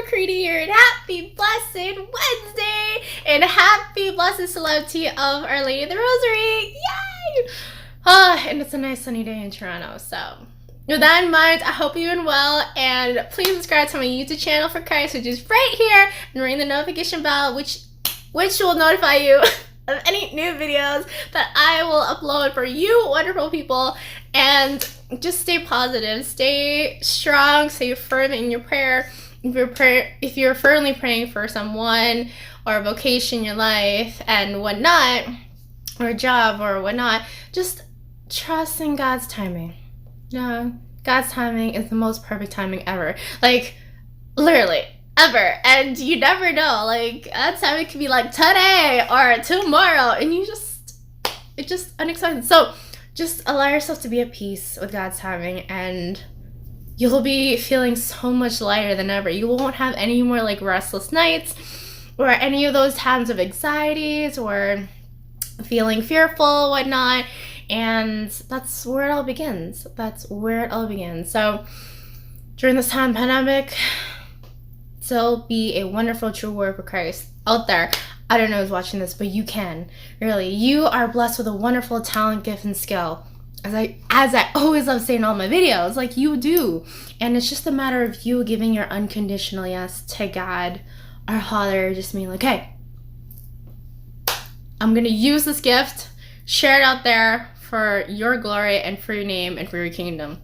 Creedy here, and happy blessed Wednesday, and happy blessed solemnity of Our Lady of the Rosary. Yay! And it's a nice sunny day in Toronto, so with that in mind, I hope you're doing well, and please subscribe to my YouTube channel for Christ, which is right here, and ring the notification bell, which will notify you of any new videos that I will upload for you wonderful people. And just stay positive, stay strong, stay firm in your prayer. If you're firmly praying for someone or a vocation in your life and whatnot, or a job or whatnot, just trust in God's timing. Yeah, God's timing is the most perfect timing ever. Like, literally, ever. And you never know. Like, God's timing could be like today or tomorrow, and it's just unexpected. So just allow yourself to be at peace with God's timing, and you'll be feeling so much lighter than ever. You won't have any more like restless nights or any of those times of anxieties or feeling fearful, whatnot. And that's where it all begins. So during this time pandemic, still be a wonderful true warrior for Christ out there. I don't know who's watching this, but you can. Really, you are blessed with a wonderful talent, gift, and skill. As I always love saying in all my videos, like you do. And it's just a matter of you giving your unconditional yes to God, our Father, just being like, hey, I'm going to use this gift, share it out there for your glory and for your name and for your kingdom.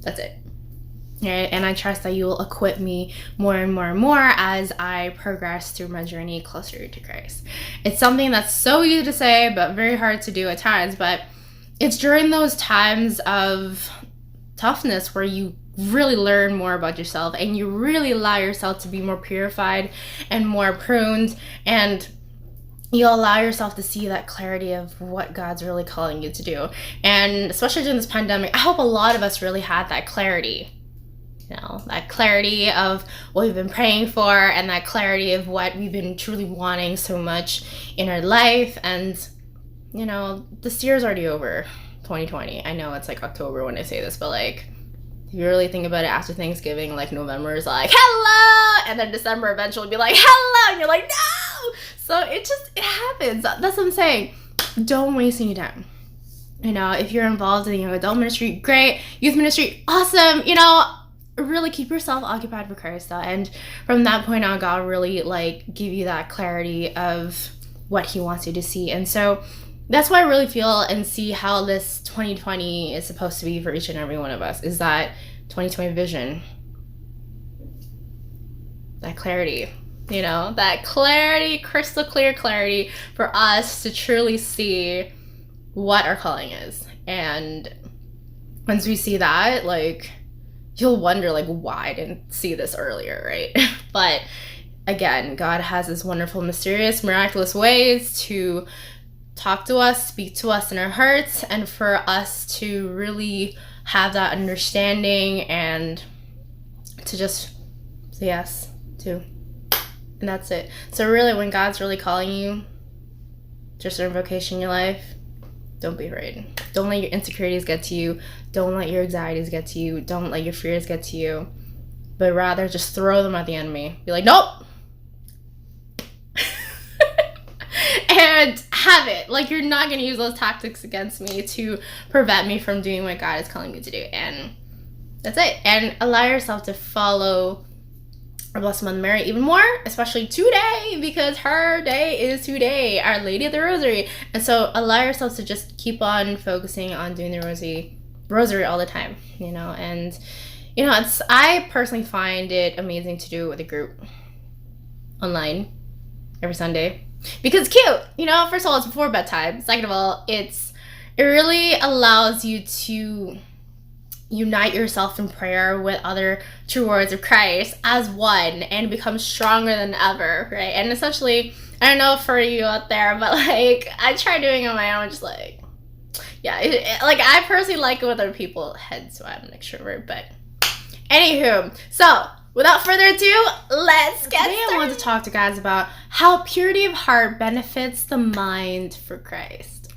That's it. Right? And I trust that you will equip me more and more and more as I progress through my journey closer to Christ. It's something that's so easy to say, but very hard to do at times. But it's during those times of toughness where you really learn more about yourself and you really allow yourself to be more purified and more pruned, and you'll allow yourself to see that clarity of what God's really calling you to do. And especially during this pandemic, I hope a lot of us really had that clarity. You know, that clarity of what we've been praying for and that clarity of what we've been truly wanting so much in our life. And, you know, this year's already over, 2020. I know it's like October when I say this, but like, if you really think about it, after Thanksgiving, like November is like, hello! And then December eventually will be like, hello! And you're like, no! So it happens. That's what I'm saying. Don't waste any time. You know, if you're involved in young adult ministry, great. Youth ministry, awesome. You know, really keep yourself occupied for Christ, though. And from that point on, God really like give you that clarity of what He wants you to see. And so that's why I really feel and see how this 2020 is supposed to be for each and every one of us, is that 2020 vision, that clarity, you know, that clarity, crystal clear clarity for us to truly see what our calling is. And once we see that, like, you'll wonder, like, why I didn't see this earlier, right? But again, God has His wonderful, mysterious, miraculous ways to talk to us, speak to us in our hearts, and for us to really have that understanding and to just say yes to. And that's it. So really, when God's really calling you to a certain vocation in your life, don't be afraid. Don't let your insecurities get to you. Don't let your anxieties get to you. Don't let your fears get to you. But rather, just throw them at the enemy. Be like, nope! And have it. Like, you're not going to use those tactics against me to prevent me from doing what God is calling me to do. And that's it. And allow yourself to follow our Blessed Mother Mary even more, especially today, because her day is today, Our Lady of the Rosary. And so allow yourself to just keep on focusing on doing the rosary all the time, you know. And, you know, I personally find it amazing to do it with a group online every Sunday. Because it's cute, you know. First of all, it's before bedtime. Second of all, it really allows you to unite yourself in prayer with other true warriors of Christ as one and become stronger than ever, right? And essentially, I don't know for you out there, but like, I try doing it on my own, just like, yeah, like, I personally like it with other people, hence why I'm an extrovert. But anywho, so without further ado, let's get started. Today I want to talk to guys about how purity of heart benefits the mind for Christ.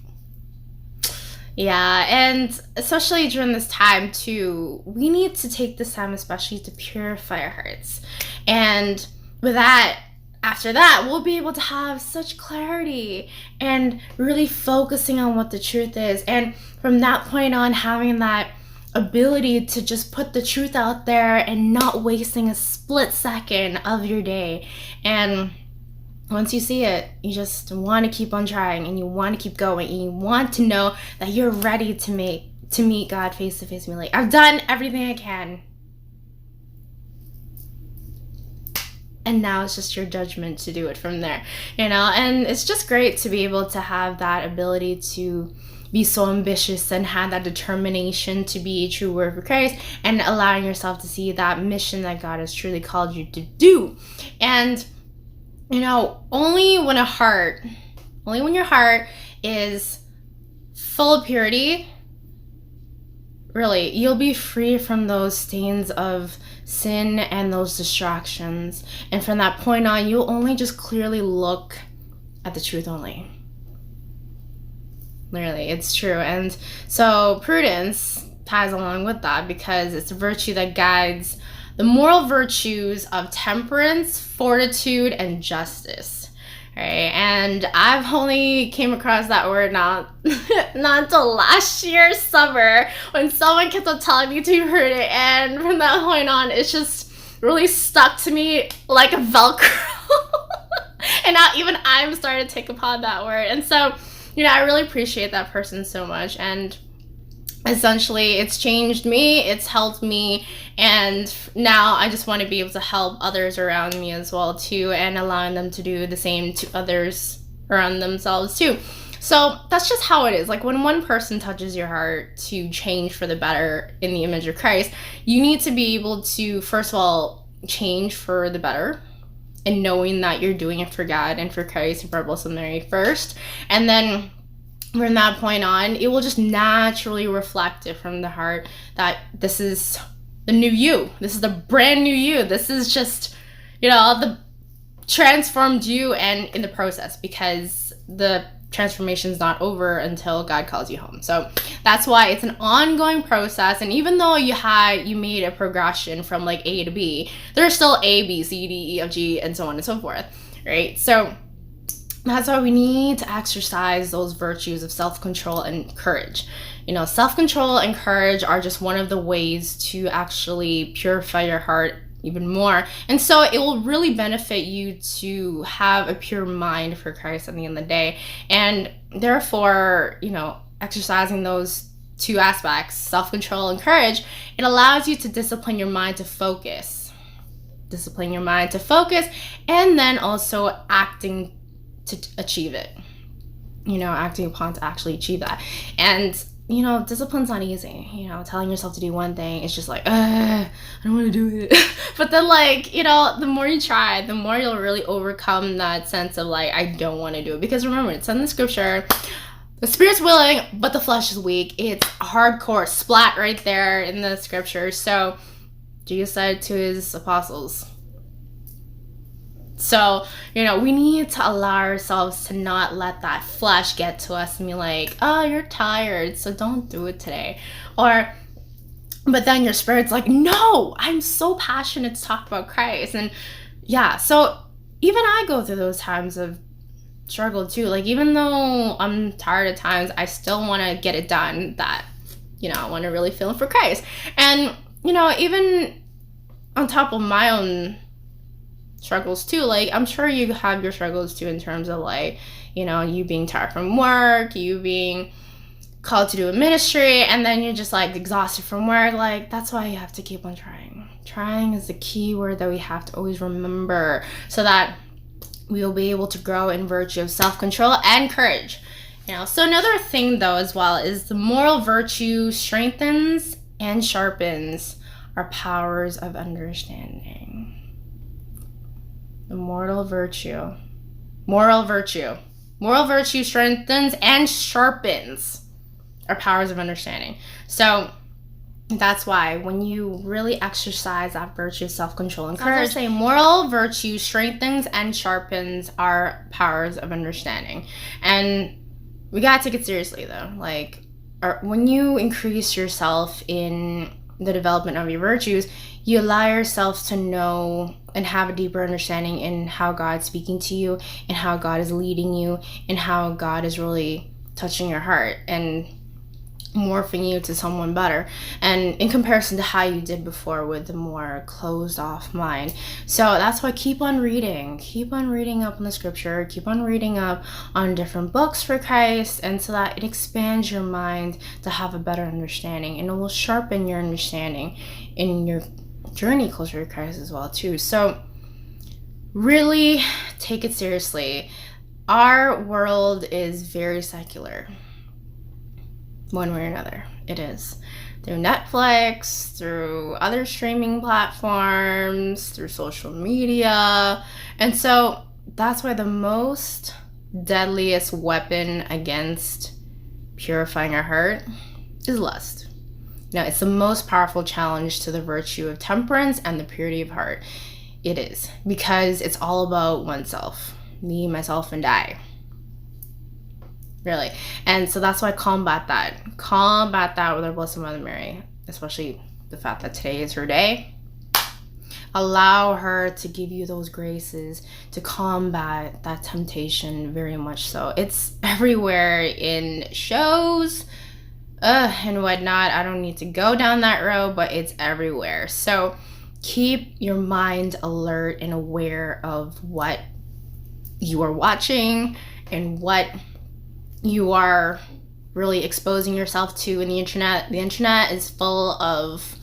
Yeah, and especially during this time too, we need to take this time especially to purify our hearts. And with that, after that, we'll be able to have such clarity and really focusing on what the truth is. And from that point on, having that ability to just put the truth out there and not wasting a split second of your day. And once you see it, you just want to keep on trying, and you want to keep going, and you want to know that you're ready to meet God face to face. Like, I've done everything I can. And now it's just your judgment to do it from there, and it's just great to be able to have that ability to be so ambitious and have that determination to be a true warrior for Christ, and allowing yourself to see that mission that God has truly called you to do. And only when your heart is full of purity, really, you'll be free from those stains of sin and those distractions. And from that point on, you'll only just clearly look at the truth only. Literally, it's true. And so prudence ties along with that, because it's a virtue that guides the moral virtues of temperance, fortitude, and justice. Right? And I've only came across that word not until last year's summer, when someone kept on telling me to heard it, and from that point on, it's just really stuck to me like a Velcro. And now even I'm starting to take upon that word. And so, I really appreciate that person so much. And essentially, it's changed me, it's helped me, and now I just want to be able to help others around me as well too, and allowing them to do the same to others around themselves too. So that's just how it is. Like, when one person touches your heart to change for the better in the image of Christ, you need to be able to, first of all, change for the better, and knowing that you're doing it for God and for Christ and for Blessed Mary first. And then from that point on, it will just naturally reflect it from the heart that this is the new you. This is the brand new you. This is just, the transformed you, and in the process, because the transformation is not over until God calls you home. So that's why it's an ongoing process. And even though you made a progression from like A to B, there's still A, B, C, D, E, F, G, and so on and so forth, right? So that's why we need to exercise those virtues of self-control and courage. Self-control and courage are just one of the ways to actually purify your heart even more. And so it will really benefit you to have a pure mind for Christ at the end of the day. And therefore, exercising those two aspects, self-control and courage, it allows you to discipline your mind to focus. And then also acting to achieve it, acting upon to actually achieve that. And discipline's not easy. Telling yourself to do one thing, it's just like, I don't want to do it. But then, the more you try, the more you'll really overcome that sense of like, I don't want to do it. Because remember, it's in the scripture, the spirit's willing, but the flesh is weak. It's hardcore splat right there in the scripture. So Jesus said to his apostles, so, we need to allow ourselves to not let that flesh get to us and be like, oh, you're tired, so don't do it today. But then your spirit's like, no, I'm so passionate to talk about Christ. And yeah, so even I go through those times of struggle too. Like, even though I'm tired at times, I still want to get it done, that, I want to really feel it for Christ. And, even on top of my own struggles too, like, I'm sure you have your struggles too, in terms of like, you being tired from work, you being called to do a ministry, and then you're just like exhausted from work. Like, that's why you have to keep on trying is the key word that we have to always remember, so that we will be able to grow in virtue of self-control and courage. So another thing though as well is the moral virtue strengthens and sharpens our powers of understanding. The moral virtue strengthens and sharpens our powers of understanding. So that's why when you really exercise that virtue of self-control and courage, say moral virtue strengthens and sharpens our powers of understanding. And we gotta take it seriously though. Like, when you increase yourself in the development of your virtues, you allow yourself to know and have a deeper understanding in how God's speaking to you and how God is leading you and how God is really touching your heart and morphing you to someone better, and in comparison to how you did before with the more closed off mind. So that's why keep on reading up on the scripture, keep on reading up on different books for Christ, and so that it expands your mind to have a better understanding, and it will sharpen your understanding in your journey closer to Christ as well too. So really take it seriously. Our world is very secular. One way or another, it is. Through Netflix, through other streaming platforms, through social media. And so that's why the most deadliest weapon against purifying our heart is lust. Now, it's the most powerful challenge to the virtue of temperance and the purity of heart. It is, because it's all about oneself. Me, myself, and I. Really. And so that's why combat that with our Blessed Mother Mary, especially the fact that today is her day. Allow her to give you those graces to combat that temptation very much so. It's everywhere in shows and whatnot. I don't need to go down that road, but it's everywhere. So keep your mind alert and aware of what you are watching and what you are really exposing yourself to in the internet. The internet is full of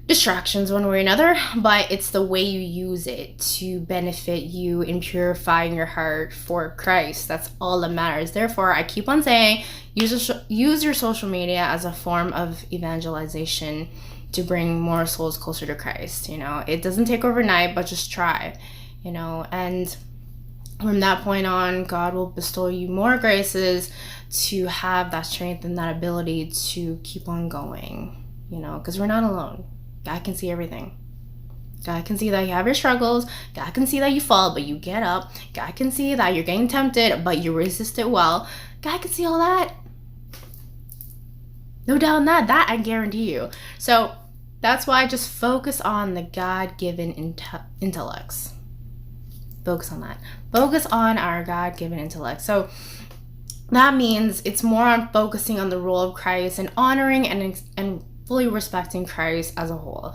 distractions one way or another, but it's the way you use it to benefit you in purifying your heart for Christ. That's all that matters. Therefore, I keep on saying, use your social media as a form of evangelization to bring more souls closer to Christ. You know, it doesn't take overnight, but just try, you know, and from that point on, God will bestow you more graces to have that strength and that ability to keep on going, you know, because we're not alone. God can see everything. God can see that you have your struggles. God can see that you fall, but you get up. God can see that you're getting tempted, but you resist it well. God can see all that. No doubt in that I guarantee you. So that's why I just focus on the God-given intellects. Focus on that. Focus on our God-given intellect. So that means it's more on focusing on the role of Christ and honoring and fully respecting Christ as a whole.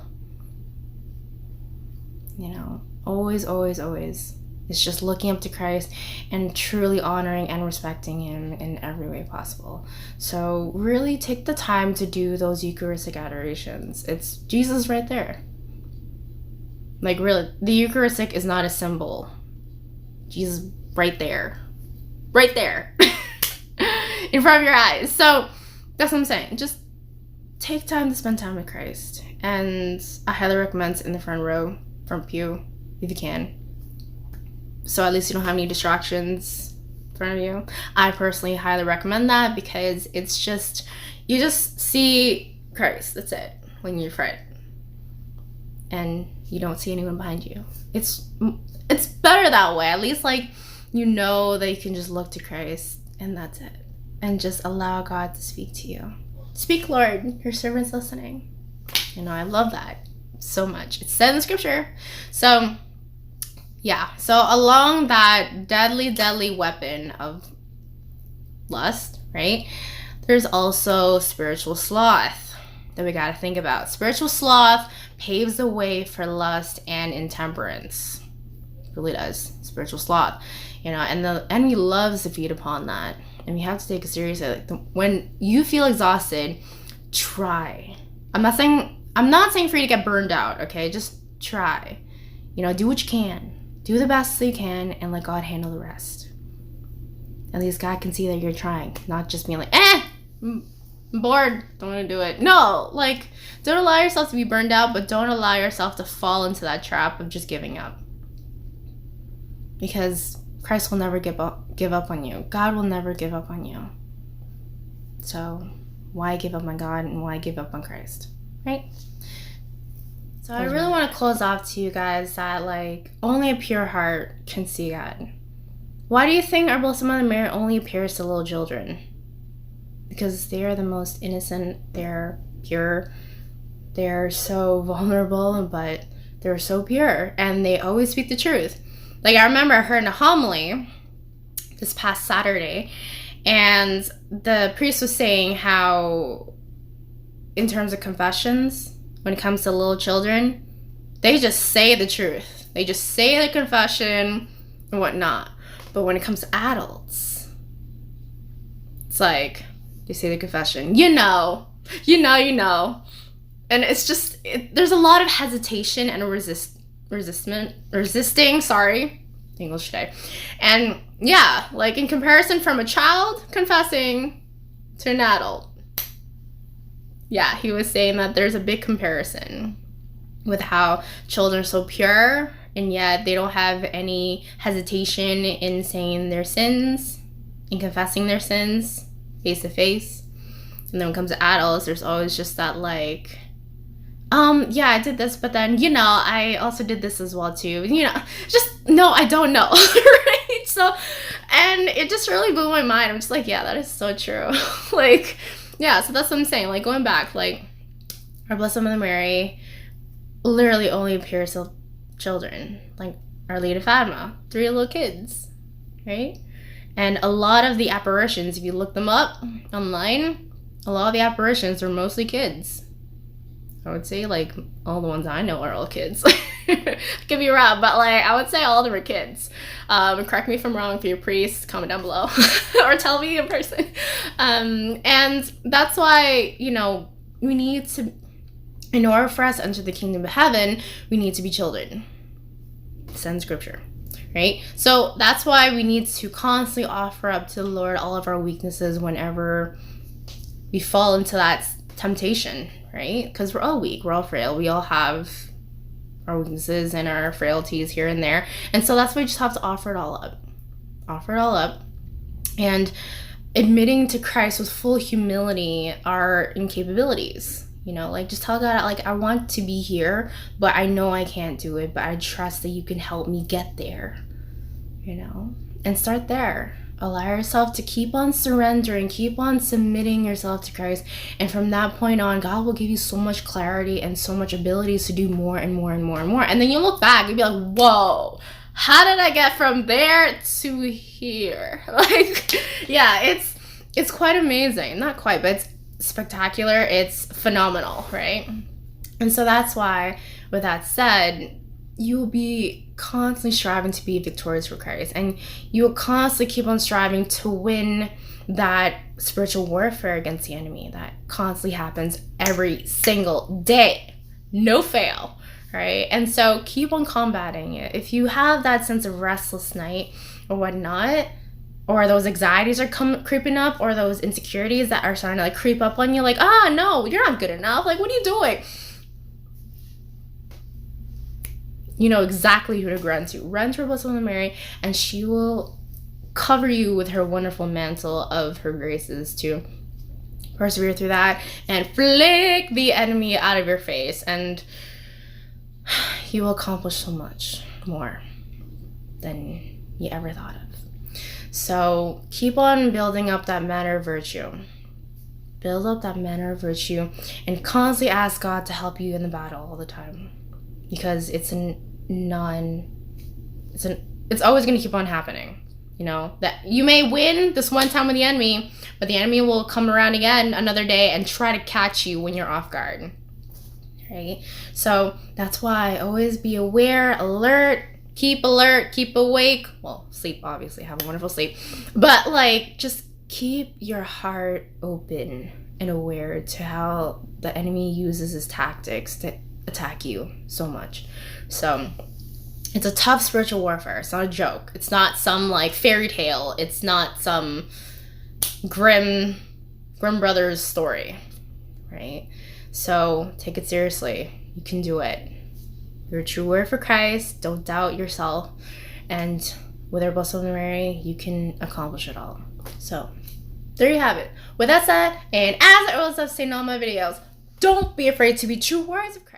You know, always, always, always. It's just looking up to Christ and truly honoring and respecting him in every way possible. So really take the time to do those Eucharistic adorations. It's Jesus right there. Like really, the Eucharistic is not a symbol. Jesus right there. Right there. In front of your eyes. So that's what I'm saying. Just take time to spend time with Christ. And I highly recommend it in the front row, front pew, if you can. So at least you don't have any distractions in front of you. I personally highly recommend that because it's just, you just see Christ. That's it. When you're front. And you don't see anyone behind you. It's better that way. At least like you know that you can just look to Christ and that's it. And just allow God to speak to you. Speak, Lord, your servant's listening. You know, I love that so much. It's said in the scripture. So yeah, so along that deadly weapon of lust, right? There's also spiritual sloth that we got to think about. Spiritual sloth paves the way for lust and intemperance. It really does. Spiritual sloth, you know, and the enemy loves to feed upon that. And we have to take it seriously. Like when you feel exhausted, try. I'm not saying for you to get burned out, okay? Just try. You know, do what you can. Do the best that you can and let God handle the rest. At least God can see that you're trying, not just being like, I'm bored, don't want to do it. No, like, don't allow yourself to be burned out, but don't allow yourself to fall into that trap of just giving up. Because Christ will never give up on you. God will never give up on you. So why give up on God and why give up on Christ, right? So I really want to close off to you guys that like only a pure heart can see God. Why do you think our Blessed Mother Mary only appears to little children? Because they are the most innocent, they're pure, They're so vulnerable, but they're so pure, and they always speak the truth. Like, I remember I heard a homily this past Saturday, and the priest was saying how, in terms of confessions, when it comes to little children, they just say the truth. They just say the confession and whatnot. But when it comes to adults, it's like, they say the confession, you know. And it's just, there's a lot of hesitation and resisting, sorry, English today. And yeah, like in comparison from a child confessing to an adult. Yeah, he was saying that there's a big comparison with how children are so pure, and yet they don't have any hesitation in saying their sins, in confessing their sins face to face. And then when it comes to adults, there's always just that like, yeah, I did this, but then, I also did this as well too. Just, no, I don't know, right? So, and it just really blew my mind. I'm just like, yeah, that is so true. Like, yeah, so that's what I'm saying. Like, going back, like, our Blessed Mother Mary literally only appears to children. Like, Our Lady of Fatima, 3 little kids, right? And a lot of the apparitions, if you look them up online, a lot of the apparitions are mostly kids. I would say, like, all the ones I know are all kids. Could be wrong, but, like, I would say all of them are kids. Correct me if I'm wrong. If you're a priest, comment down below. Or tell me in person. And that's why, we need to, in order for us to enter the kingdom of heaven, we need to be children. It's in scripture, right? So that's why we need to constantly offer up to the Lord all of our weaknesses whenever we fall into that temptation, right? Because we're all weak, we're all frail, we all have our weaknesses and our frailties here and there, and so that's why we just have to offer it all up, and admitting to Christ with full humility our incapabilities. Like, just tell God, like, I want to be here, but I know I can't do it, but I trust that you can help me get there, and start there. Allow yourself to keep on surrendering, keep on submitting yourself to Christ. And from that point on, God will give you so much clarity and so much abilities to do more and more and more and more. And then you'll look back and be like, whoa, how did I get from there to here? Like, yeah, it's quite amazing. Not quite, but it's spectacular. It's phenomenal, right? And so that's why, with that said, you will be constantly striving to be victorious for Christ, and you will constantly keep on striving to win that spiritual warfare against the enemy that constantly happens every single day, no fail, right? And so keep on combating it. If you have that sense of restless night or whatnot, or those anxieties are creeping up, or those insecurities that are starting to like creep up on you, like, no, you're not good enough, like, what are you doing? You know exactly who to run to. Run to our Blessed Mother Mary, and she will cover you with her wonderful mantle of her graces to persevere through that and flick the enemy out of your face, and you will accomplish so much more than you ever thought of. So keep on building up that manner of virtue. Build up that manner of virtue and constantly ask God to help you in the battle all the time, because it's always going to keep on happening. That you may win this one time with the enemy, but the enemy will come around again another day and try to catch you when you're off guard, right? So that's why always be aware, alert, keep awake. Well, sleep, obviously, have a wonderful sleep, but like, just keep your heart open and aware to how the enemy uses his tactics to attack you so much. So it's a tough spiritual warfare. It's not a joke. It's not some like fairy tale. It's not some Grimm Brothers story, right? So take it seriously. You can do it. You're a true warrior for Christ. Don't doubt yourself. And with our Blessed Mother Mary, you can accomplish it all. So there you have it. With that said, and as I always have said in all my videos, don't be afraid to be true warriors of Christ.